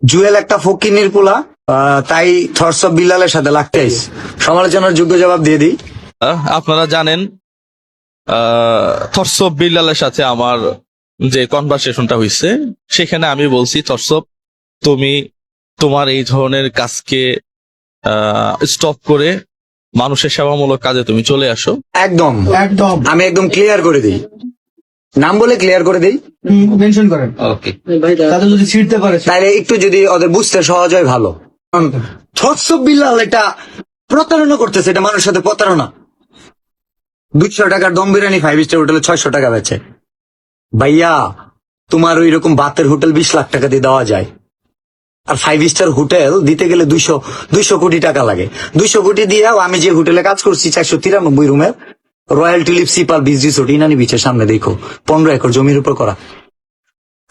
জুয়েল একটা ফকিন্নির পোলা, তাই থটস অফ বিল্লালের সাথে লাগতে আইস। সমালোচনার যোগ্য জবাব দিয়ে দিই। আপনারা জানেন থটস অফ বিল্লালের সাথে আমার যে কনভারসেশনটা হয়েছে, সেখানে আমি বলছি থটস অফ, তুমি তোমার এই ধরনের কাজকে স্টপ করে মানুষের সেবামূলক কাজে তুমি চলে আসো। একদম একদম আমি একদম ক্লিয়ার করে দিই, নাম বলে ক্লিয়ার করে দিই। মেনশন করেন ওকে, তাদের যদি ছিড়তে পারে তাহলে একটু যদি ওদের বুঝতে সহজ হয় ভালো। থটস অফ বিল্লাল এটা প্রতারণা করতেছে, এটা মানুষের সাথে প্রতারণা। 200 টাকার দম বিরিয়ানি 5 স্টার হোটেলে 600 টাকা বেচে। ভাইয়া, তোমার ওই রকম বাতের হোটেল 20 লাখ টাকা দিয়ে দেওয়া যায়, আর 5 স্টার হোটেল দিতে গেলে 200 কোটি টাকা লাগে। 200 কোটি দিয়েও আমি যে হোটেলে কাজ করছি 493 রুমের royal tulip sipper beach resort Inani বিচের সামনে, দেখো 15 একর জমির উপর করা।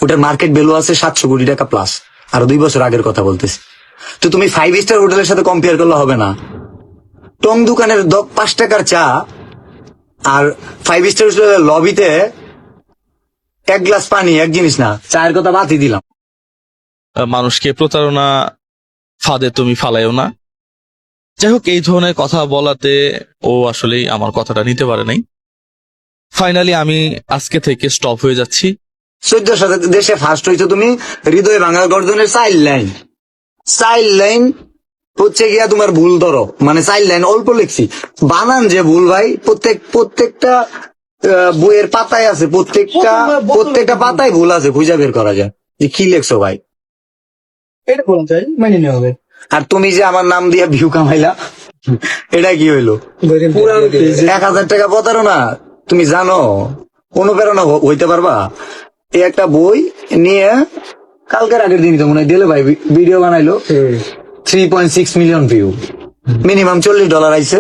ওটার মার্কেট ভ্যালু আছে 700 কোটি টাকা প্লাস। আর 2 বছর আগের কথা বলতেছি। তো তুমি 5 স্টার হোটেলের সাথে কম্পেয়ার করলে হবে না। টং দোকানের 5 টাকার চা আর 5 স্টার হোটেলের লবিতে 1 গ্লাস পানি এক জিনিস না। চায়ের কথা বাদই দিলাম। মানুষকে প্রতারণা ফাঁদে তুমি ফালাইও না। যাই হোক, এই ধরনের কথা বলাতে ও আসলে আমার কথাটা নিতে পারে নাই। ফাইনালি আমি আজকে থেকে স্টপ হয়ে যাচ্ছি। 14 দেশে ফার্স্ট হয়েছে তুমি, হৃদয় ভাঙার গর্জনের চাইল্ড লাইন হচ্ছে গিয়া তোমার ভুল ধরো, মানে চাইল্ড লাইন অল্প লিখছি, বানান যে ভুল ভাই। প্রত্যেকটা বইয়ের পাতায় আছে, প্রত্যেকটা পাতায় ভুল আছে, খুঁজে বের করা যায় যে কি লেখছো ভাই। এটা বলা যায়, মেনে নেওয়া হবে। আর তুমি যে আমার নাম দিয়ে ভিউ কামাইলা, এটা কি হইলো? 1000 টাকা প্রতারণা। তুমি জানো অনুপ্রেরণা হইতে পারবা? এই একটা বই নিয়ে কালকের আগের দিনই তো মনে হয় দিলে ভাই ভিডিও বানাইলো, 3.6 মিলিয়ন ভিউ, মিনিমাম $40 আইছে,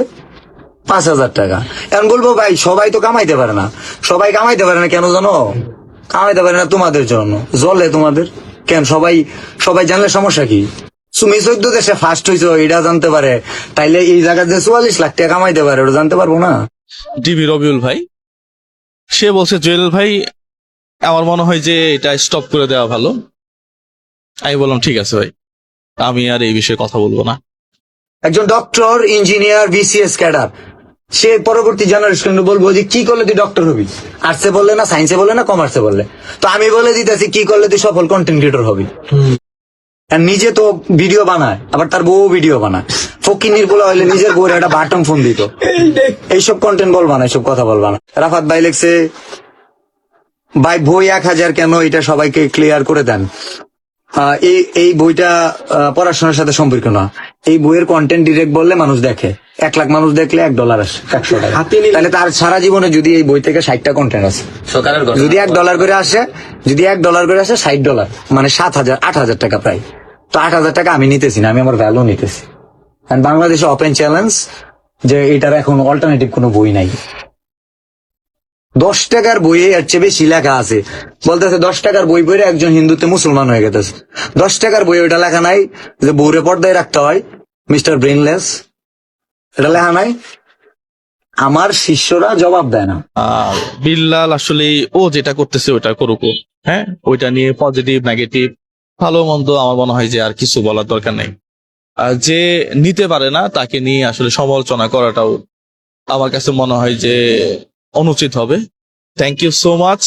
5000 টাকা। এখন বলবো ভাই সবাই তো কামাইতে পারে না। সবাই কামাইতে পারে না কেন জানো? কামাইতে পারে না তোমাদের জন্য, জলে তোমাদের কেন? সবাই জানলে সমস্যা কি? তুমি 14 দেশে ফার্স্ট হইছো এটা জানতে পারে, তাইলে এই জায়গায় যে 44 লাখ টাকা কামাইতে পারে ওটা জানতে পারবো না? ডিবি রবিউল ভাই সে বলছে, জুয়েল ভাই আমার মনে হয় যে এটা স্টপ করে দেওয়া ভালো। আমি বললাম ঠিক আছে ভাই, আমি আর এই বিষয়ে কথা বলবো না। একজন ডক্টর, ইঞ্জিনিয়ার, বিসিএস ক্যাডার, সে পরবর্তী জেনারেশন বলবো যে কি করলে তুই ডক্টর হবি? আর্টসে বললে না, সায়েন্সে বললে না, কমার্সে বললে? তো আমি বলে দিতেছি কি করলে তুই সফল কন্টেন্ট ক্রিয়েটর হবি। আর নিজে তো ভিডিও বানায়, আবার তার বউ ভিডিও বানায়। ফকিনির বলা হইলে নিজের বউরে একটা বাটন ফোন দিত। এইসব কন্টেন্ট বলবা না, এইসব কথা বলবা না। রাফাত ভাই লেখছে, ভাই বই 1000 কেন, এটা সবাইকে ক্লিয়ার করে দেন। এই বইটা পড়াশোনার সাথে সম্পর্ক না। এই বইয়ের কন্টেন্ট ডিরেক্ট বললে মানুষ দেখে। 1 লাখ মানুষ দেখলে $1 আসে, 100 টাকা। তাহলে তার সারা জীবনে যদি এই বই থেকে 60টা কন্টেন্ট আছে, যদি $1 করে আসে, $60, মানে 8,000 টাকা প্রায়। তো 8,000 টাকা আমি নিতেছি না, আমি আমার ভ্যালু নিতেছি। কারণ বাংলাদেশে ওপেন চ্যালেঞ্জ যে এটার এখন অল্টারনেটিভ কোনো বই নাই। 10 টাকার বইয়ে এর চেয়ে বেশি লেখা আছে। বলতেছে 10 টাকার বই পড়ে একজন হিন্দুতে মুসলমান হয়ে গেছে। 10 টাকার বই ওটা লেখা নাই যে বউরে পর্দায় রাখতে হয়, মিস্টার ব্রেনলেস, এটা লেখা নাই। আমার শিষ্যরা জবাব দেয় না। বিল্লাল আসলে ও যেটা করতেছে ওটা করুক, হ্যাঁ, ওইটা নিয়ে পজিটিভ নেগেটিভ ভালো মন্দ আমার মনে হয় যে আর কিছু বলার দরকার নেই। যে নিতে পারে না তাকে নিয়ে আসলে সমালোচনা করাটাও আমার কাছে মনে হয় যে অনুচিত হবে। Thank you so much.